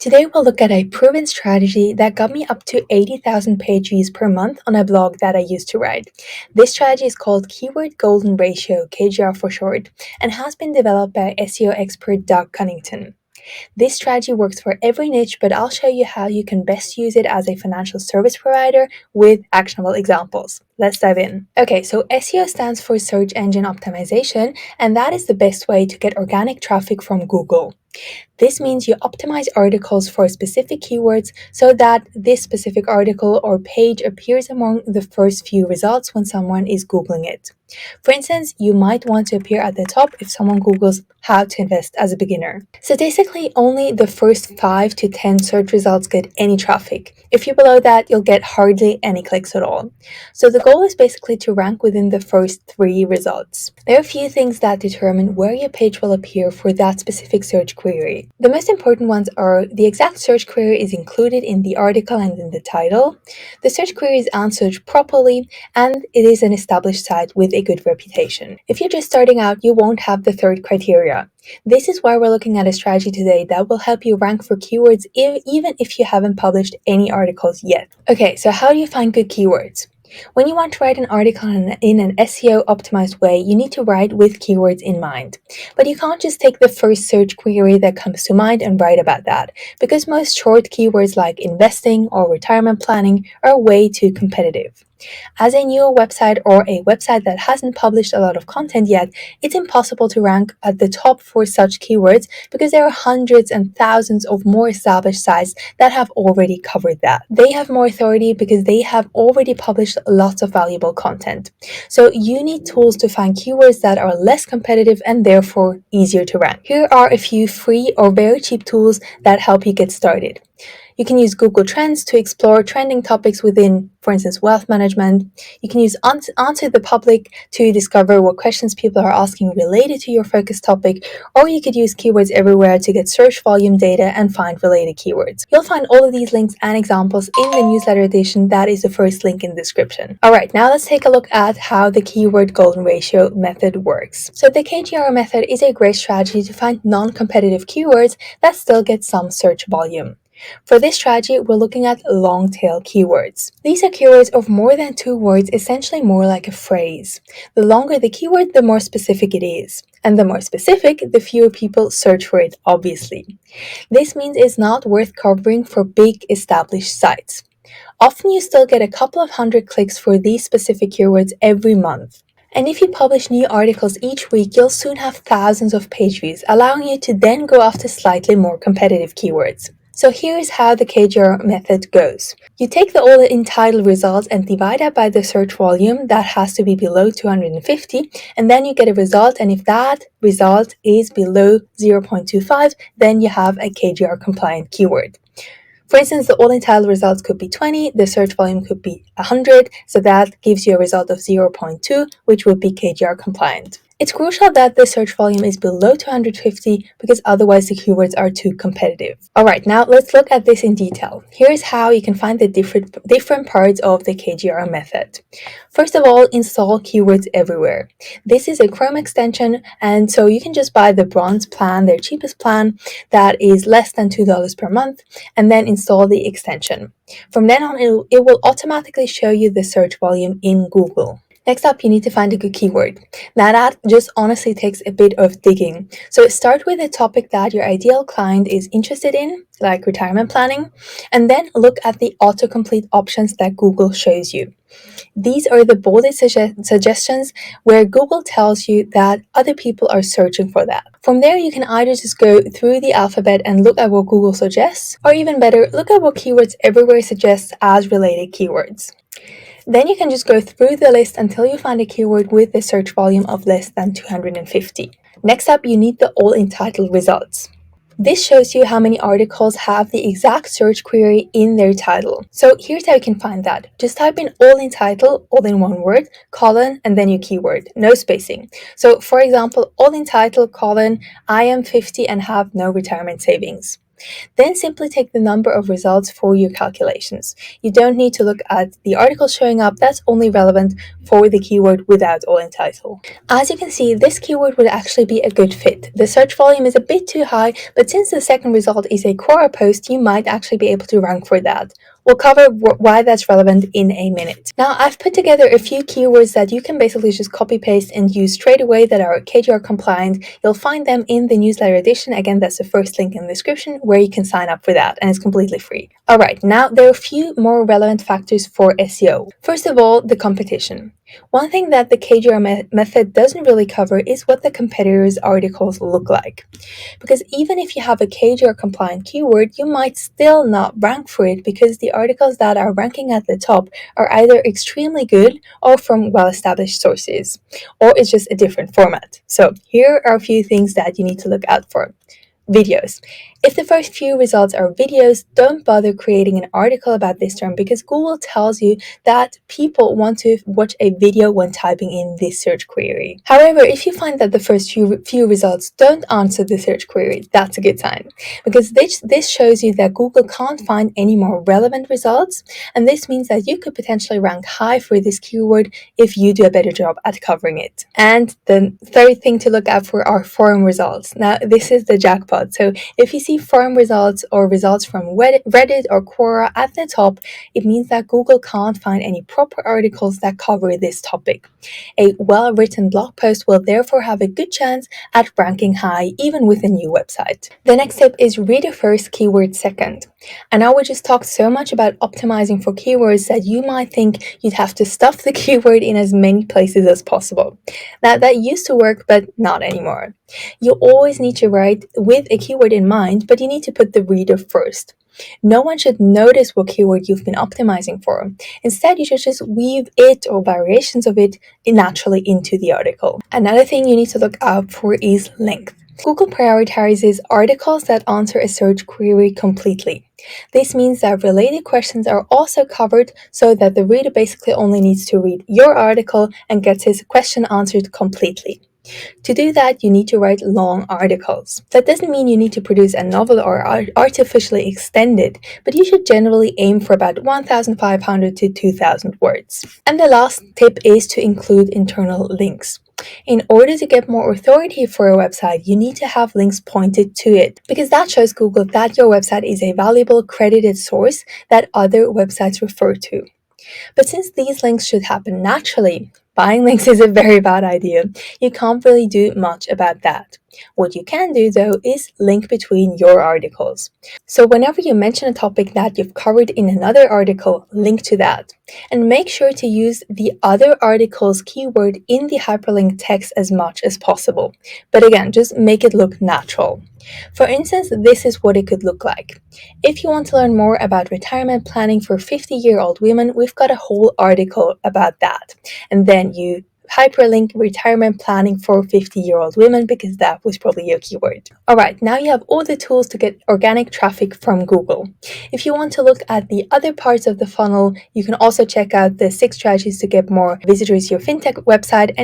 Today we'll look at a proven strategy that got me up to 80,000 page views per month on a blog that I used to write. This strategy is called Keyword Golden Ratio, KGR for short, and has been developed by SEO expert Doug Cunnington. This strategy works for every niche, but I'll show you how you can best use it as a financial service provider with actionable examples. Let's dive in. Okay, so SEO stands for Search Engine Optimization, and that is the best way to get organic traffic from Google. This means you optimize articles for specific keywords so that this specific article or page appears among the first few results when someone is Googling it. For instance, you might want to appear at the top if someone Googles how to invest as a beginner. Statistically, only the first 5 to 10 search results get any traffic. If you're below that, you'll get hardly any clicks at all. So the goal is basically to rank within the first 3 results. There are a few things that determine where your page will appear for that specific search query. The most important ones are the exact search query is included in the article and in the title, the search query is answered properly, and it is an established site with a good reputation. If you're just starting out, you won't have the third criteria. This is why we're looking at a strategy today that will help you rank for keywords even if you haven't published any articles yet. Okay, so how do you find good keywords? When you want to write an article in an SEO optimized way, you need to write with keywords in mind. But you can't just take the first search query that comes to mind and write about that, because most short keywords like investing or retirement planning are way too competitive. As a newer website or a website that hasn't published a lot of content yet, it's impossible to rank at the top for such keywords because there are hundreds and thousands of more established sites that have already covered that. They have more authority because they have already published lots of valuable content. So you need tools to find keywords that are less competitive and therefore easier to rank. Here are a few free or very cheap tools that help you get started. You can use Google Trends to explore trending topics within, for instance, wealth management. You can use Answer the Public to discover what questions people are asking related to your focus topic, or you could use Keywords Everywhere to get search volume data and find related keywords. You'll find all of these links and examples in the newsletter edition. That is the first link in the description. Alright, now let's take a look at how the Keyword Golden Ratio method works. So the KGR method is a great strategy to find non-competitive keywords that still get some search volume. For this strategy, we're looking at long-tail keywords. These are keywords of more than 2 words, essentially more like a phrase. The longer the keyword, the more specific it is. And the more specific, the fewer people search for it, obviously. This means it's not worth covering for big established sites. Often you still get a couple of hundred clicks for these specific keywords every month. And if you publish new articles each week, you'll soon have thousands of page views, allowing you to then go after slightly more competitive keywords. So here's how the KGR method goes. You take the all entitled results and divide that by the search volume that has to be below 250, and then you get a result, and if that result is below 0.25, then you have a KGR compliant keyword. For instance, the all entitled results could be 20, the search volume could be 100, so that gives you a result of 0.2, which would be KGR compliant. It's crucial that the search volume is below 250 because otherwise the keywords are too competitive. Alright, now let's look at this in detail. Here's how you can find the different parts of the KGR method. First of all, install Keywords Everywhere. This is a Chrome extension, and so you can just buy the bronze plan, their cheapest plan, that is less than $2 per month, and then install the extension. From then on, it will automatically show you the search volume in Google. Next up, you need to find a good keyword. Now that just honestly takes a bit of digging. So start with a topic that your ideal client is interested in, like retirement planning, and then look at the autocomplete options that Google shows you. These are the bolded suggestions where Google tells you that other people are searching for that. From there, you can either just go through the alphabet and look at what Google suggests, or even better, look at what Keywords Everywhere suggests as related keywords. Then you can just go through the list until you find a keyword with a search volume of less than 250. Next up, you need the all entitled results. This shows you how many articles have the exact search query in their title. So here's how you can find that. Just type in all entitled, all in one word, colon, and then your keyword, no spacing. So for example, all entitled, colon, I am 50 and have no retirement savings. Then simply take the number of results for your calculations. You don't need to look at the article showing up, that's only relevant for the keyword without all in title. As you can see, this keyword would actually be a good fit. The search volume is a bit too high, but since the second result is a Quora post, you might actually be able to rank for that. We'll cover why that's relevant in a minute. Now, I've put together a few keywords that you can basically just copy paste and use straight away that are KRG compliant. You'll find them in the newsletter edition. Again, that's the first link in the description where you can sign up for that, and it's completely free. Alright, now there are a few more relevant factors for SEO. First of all, the competition. One thing that the KRG method doesn't really cover is what the competitors' articles look like. Because even if you have a KRG compliant keyword, you might still not rank for it because the articles that are ranking at the top are either extremely good or from well-established sources, or it's just a different format. So here are a few things that you need to look out for. Videos. If the first few results are videos, don't bother creating an article about this term because Google tells you that people want to watch a video when typing in this search query. However, if you find that the first few results don't answer the search query, that's a good sign because this shows you that Google can't find any more relevant results, and this means that you could potentially rank high for this keyword if you do a better job at covering it. And the third thing to look out for are forum results. Now, this is the jackpot. So if you see forum results or results from Reddit or Quora at the top, it means that Google can't find any proper articles that cover this topic. A well-written blog post will therefore have a good chance at ranking high even with a new website. The next tip is reader first, keyword second. I know we just talked so much about optimizing for keywords that you might think you'd have to stuff the keyword in as many places as possible. Now, that used to work, but not anymore. You always need to write with a keyword in mind, but you need to put the reader first. No one should notice what keyword you've been optimizing for. Instead, you should just weave it or variations of it naturally into the article. Another thing you need to look out for is length. Google prioritizes articles that answer a search query completely. This means that related questions are also covered so that the reader basically only needs to read your article and gets his question answered completely. To do that, you need to write long articles. That doesn't mean you need to produce a novel or artificially extend it, but you should generally aim for about 1,500 to 2,000 words. And the last tip is to include internal links. In order to get more authority for a website, you need to have links pointed to it, because that shows Google that your website is a valuable credited source that other websites refer to. But since these links should happen naturally, buying links is a very bad idea. You can't really do much about that. What you can do, though, is link between your articles. So whenever you mention a topic that you've covered in another article, link to that. And make sure to use the other article's keyword in the hyperlink text as much as possible. But again, just make it look natural. For instance, this is what it could look like. If you want to learn more about retirement planning for 50-year-old women, we've got a whole article about that. And then you hyperlink retirement planning for 50-year-old women because that was probably your keyword. Alright, now you have all the tools to get organic traffic from Google. If you want to look at the other parts of the funnel, you can also check out the 6 strategies to get more visitors to your fintech website.